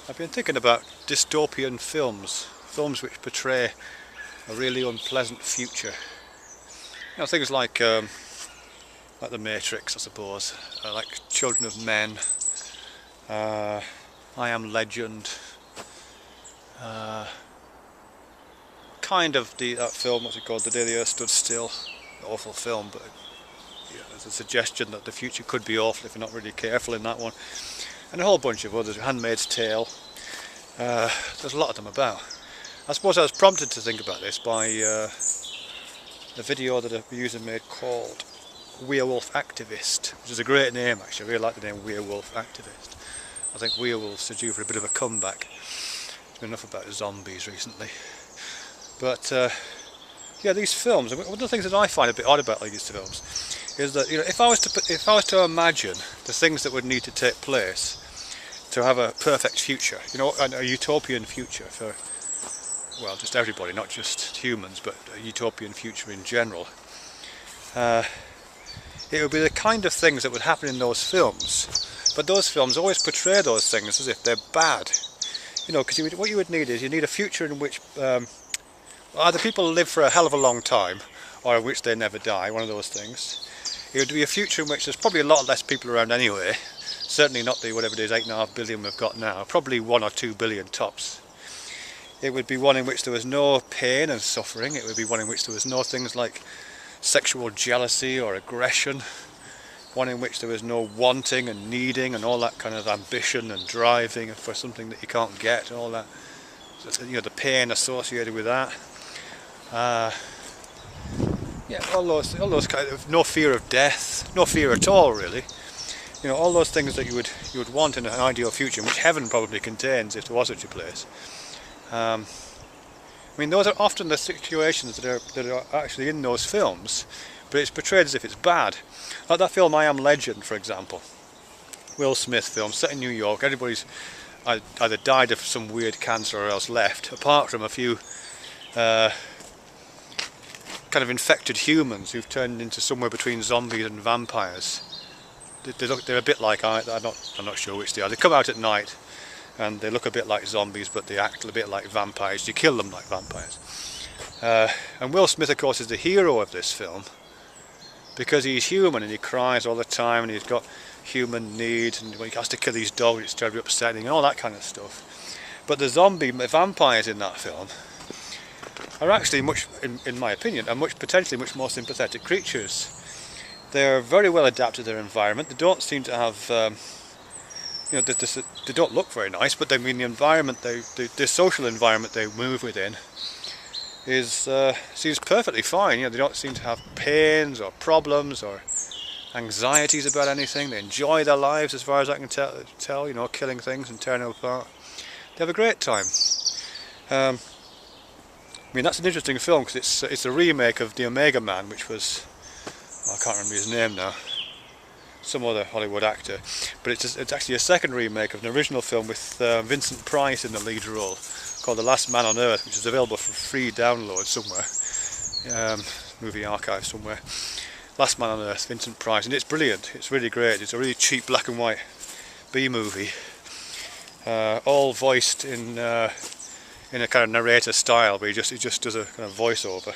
I've been thinking about dystopian films, films which portray a really unpleasant future. You know, things like The Matrix, I suppose, like Children of Men, I Am Legend, kind of that film, what's it called, The Day the Earth Stood Still, awful film, but yeah, there's a suggestion that the future could be awful if you're not really careful in that one. And a whole bunch of others, Handmaid's Tale, there's a lot of them about. I suppose I was prompted to think about this by a video that a user made called Werewolf Activist, which is a great name actually. I really like the name Werewolf Activist. I think werewolves are due for a bit of a comeback. There's been enough about zombies recently. But yeah, these films, one of the things that I find a bit odd about these films is that, you know, if I was to imagine the things that would need to take place to have a perfect future, you know, a utopian future for, well, just everybody, not just humans, but a utopian future in general, it would be the kind of things that would happen in those films. But those films always portray those things as if they're bad, you know, because what you would need is, you need a future in which either people live for a hell of a long time, or in which they never die, one of those things. It would be a future in which there's probably a lot less people around anyway, certainly not the whatever it is, 8.5 billion we've got now, probably 1 or 2 billion tops. It would be one in which there was no pain and suffering. It would be one in which there was no things like sexual jealousy or aggression, one in which there was no wanting and needing and all that kind of ambition and driving for something that you can't get, and all that, you know, the pain associated with that. Yeah, all those kind of, no fear of death, no fear at all really. You know, all those things that you would want in an ideal future, which heaven probably contains if there was such a place. I mean, those are often the situations that are actually in those films, but it's portrayed as if it's bad. Like that film I Am Legend, for example, Will Smith film set in New York. Everybody's either died of some weird cancer or else left, apart from a few kind of infected humans who've turned into somewhere between zombies and vampires. They're a bit like, I'm not sure which they are. They come out at night and they look a bit like zombies, but they act a bit like vampires. You kill them like vampires. And Will Smith, of course, is the hero of this film because he's human and he cries all the time and he's got human needs, and when he has to kill his dog it's terribly upsetting and all that kind of stuff. But the vampires in that film are actually much, in my opinion, are potentially much more sympathetic creatures. They're very well adapted to their environment. They don't seem to have, you know, they don't look very nice, but I mean the environment, the social environment they move within seems perfectly fine. You know, they don't seem to have pains or problems or anxieties about anything. They enjoy their lives as far as I can tell, you know, killing things and tearing them apart. They have a great time. I mean, that's an interesting film because it's a remake of The Omega Man, which was, I can't remember his name now, some other Hollywood actor, but it's actually a second remake of an original film with Vincent Price in the lead role called The Last Man on Earth, which is available for free download somewhere, movie archive somewhere. Last Man on Earth, Vincent Price, and it's brilliant. It's really great. It's a really cheap black and white B-movie, all voiced in a kind of narrator style, but he just does a kind of voiceover.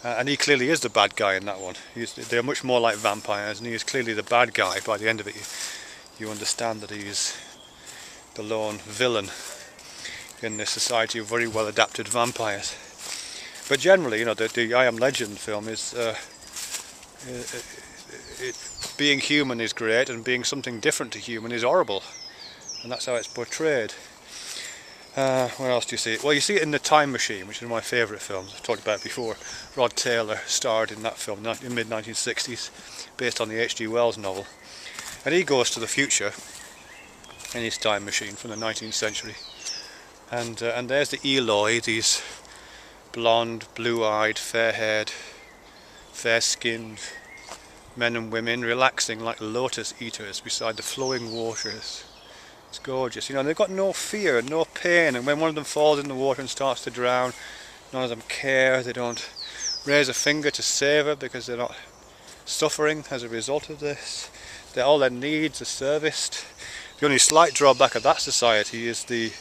And he clearly is the bad guy in that one. They're much more like vampires, and he is clearly the bad guy. By the end of it, you understand that he's the lone villain in this society of very well adapted vampires. But generally, you know, the I Am Legend film is being human is great, and being something different to human is horrible, and that's how it's portrayed. Where else do you see it? Well, you see it in The Time Machine, which is one of my favourite films. I've talked about it before. Rod Taylor starred in that film in the mid-1960s, based on the H.G. Wells novel. And he goes to the future in his time machine from the 19th century. And there's the Eloi, these blonde, blue-eyed, fair-haired, fair-skinned men and women relaxing like lotus eaters beside the flowing waters. It's gorgeous, you know, they've got no fear, no pain, and when one of them falls in the water and starts to drown, none of them care. They don't raise a finger to save her because they're not suffering as a result of this. All their needs are serviced. The only slight drawback of that society is the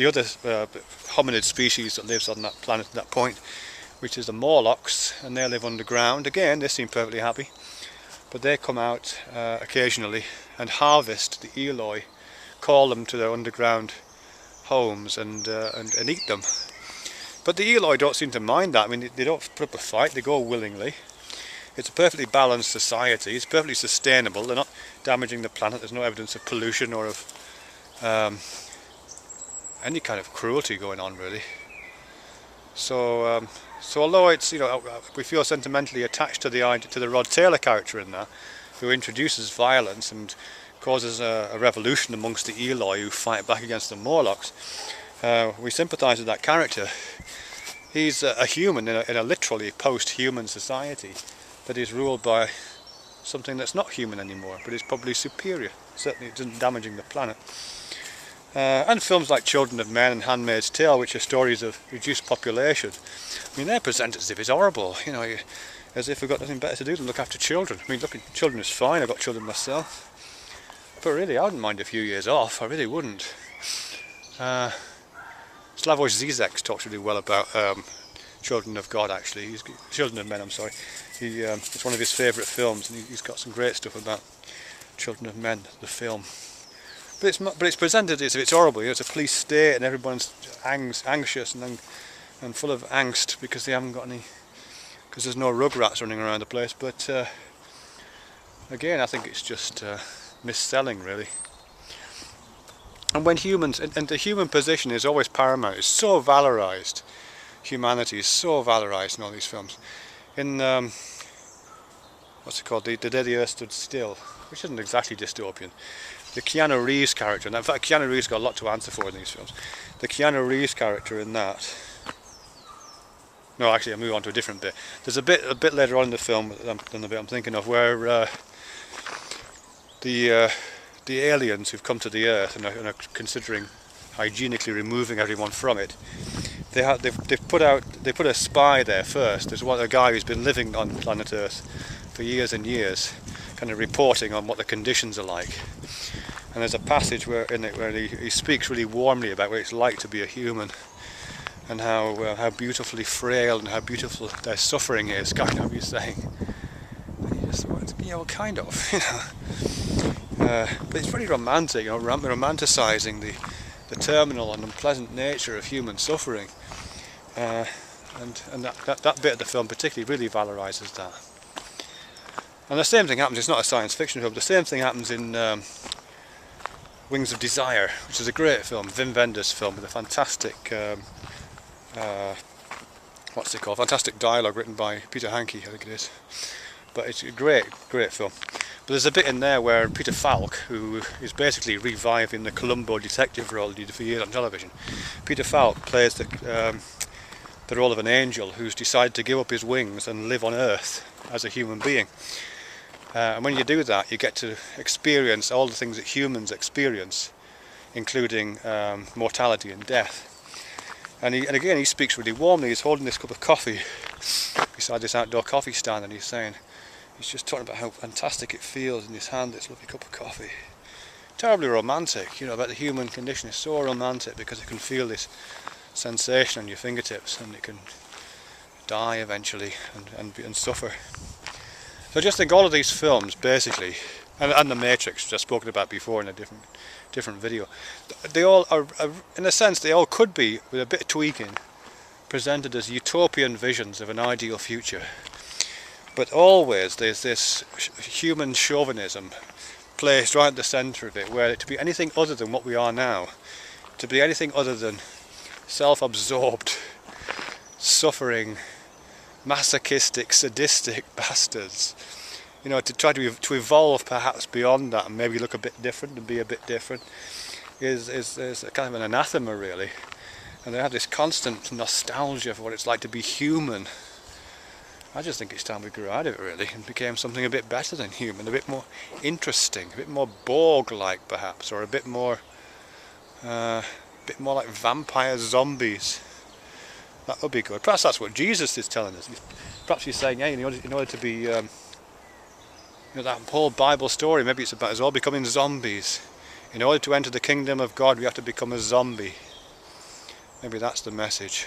other hominid species that lives on that planet at that point, which is the Morlocks, and they live underground. Again, they seem perfectly happy, but they come out occasionally and harvest the Eloi, call them to their underground homes and eat them. But the Eloi don't seem to mind that. I mean, they don't put up a fight, they go willingly. It's a perfectly balanced society, it's perfectly sustainable, they're not damaging the planet, there's no evidence of pollution or of any kind of cruelty going on, really. So although it's, you know, we feel sentimentally attached to the Rod Taylor character in that, who introduces violence and causes a revolution amongst the Eloi who fight back against the Morlocks, we sympathise with that character. He's a human in a literally post-human society that is ruled by something that's not human anymore, but is probably superior. Certainly it isn't damaging the planet. And films like Children of Men and Handmaid's Tale, which are stories of reduced population, I mean, they're presented as if it's horrible, you know, as if we've got nothing better to do than look after children. I mean, looking children is fine, I've got children myself, but really I wouldn't mind a few years off, I really wouldn't. Slavoj Zizek talks really well about Children of God, actually. Children of Men, I'm sorry. It's one of his favourite films, and he's got some great stuff about Children of Men, the film. But it's presented as if it's horrible. You know, it's a police state, and everyone's anxious and full of angst because they haven't got any, because there's no rugrats running around the place. But again, I think it's just misselling, really. And when humans, and the human position is always paramount, it's so valorised. Humanity is so valorised in all these films. In what's it called, The Day the Earth Stood Still, which isn't exactly dystopian. The Keanu Reeves character, and in fact Keanu Reeves got a lot to answer for in these films. The Keanu Reeves character in that. No, actually, I'll move on to a different bit. There's a bit later on in the film than the bit I'm thinking of, where the aliens who've come to the Earth and are considering hygienically removing everyone from it. They've put a spy there first. There's a guy who's been living on planet Earth for years and years, kind of reporting on what the conditions are like. And there's a passage where he speaks really warmly about what it's like to be a human, and how beautifully frail and how beautiful their suffering is. Kind of, he's saying. And you just want, yeah, well, kind of, you know. But it's pretty romantic, you know, romanticising the terminal and unpleasant nature of human suffering. And that bit of the film particularly really valorises that. And the same thing happens, it's not a science fiction film, the same thing happens in Wings of Desire, which is a great film, Wim Wenders film, with a fantastic, fantastic dialogue written by Peter Hankey, I think it is. But it's a great film. But there's a bit in there where Peter Falk, who is basically reviving the Columbo detective role he did for years on television, Peter Falk plays the role of an angel who's decided to give up his wings and live on Earth as a human being. And when you do that, you get to experience all the things that humans experience, including mortality and death. And again, he speaks really warmly. He's holding this cup of coffee beside this outdoor coffee stand, and he's just talking about how fantastic it feels in his hand, this lovely cup of coffee. Terribly romantic, you know, about the human condition. Is so romantic because it can feel this sensation on your fingertips, and it can die eventually and suffer. So I just think all of these films, basically, and The Matrix, which I've spoken about before in a different video, they all are, in a sense, they all could be, with a bit of tweaking, presented as utopian visions of an ideal future. But always there's this human chauvinism placed right at the centre of it, where to be anything other than what we are now, to be anything other than self-absorbed, suffering, masochistic, sadistic bastards, you know, to try to evolve perhaps beyond that and maybe look a bit different and be a bit different is a kind of an anathema, really. And they have this constant nostalgia for what it's like to be human. I just think it's time we grew out of it, really, and became something a bit better than human, a bit more interesting, a bit more Borg-like perhaps, or a bit more like vampire zombies. That would be good. Perhaps that's what Jesus is telling us. Perhaps he's saying, hey, in order to be, you know, that whole Bible story, maybe it's all becoming zombies In order to enter the kingdom of God, we have to become a zombie. Maybe that's the message.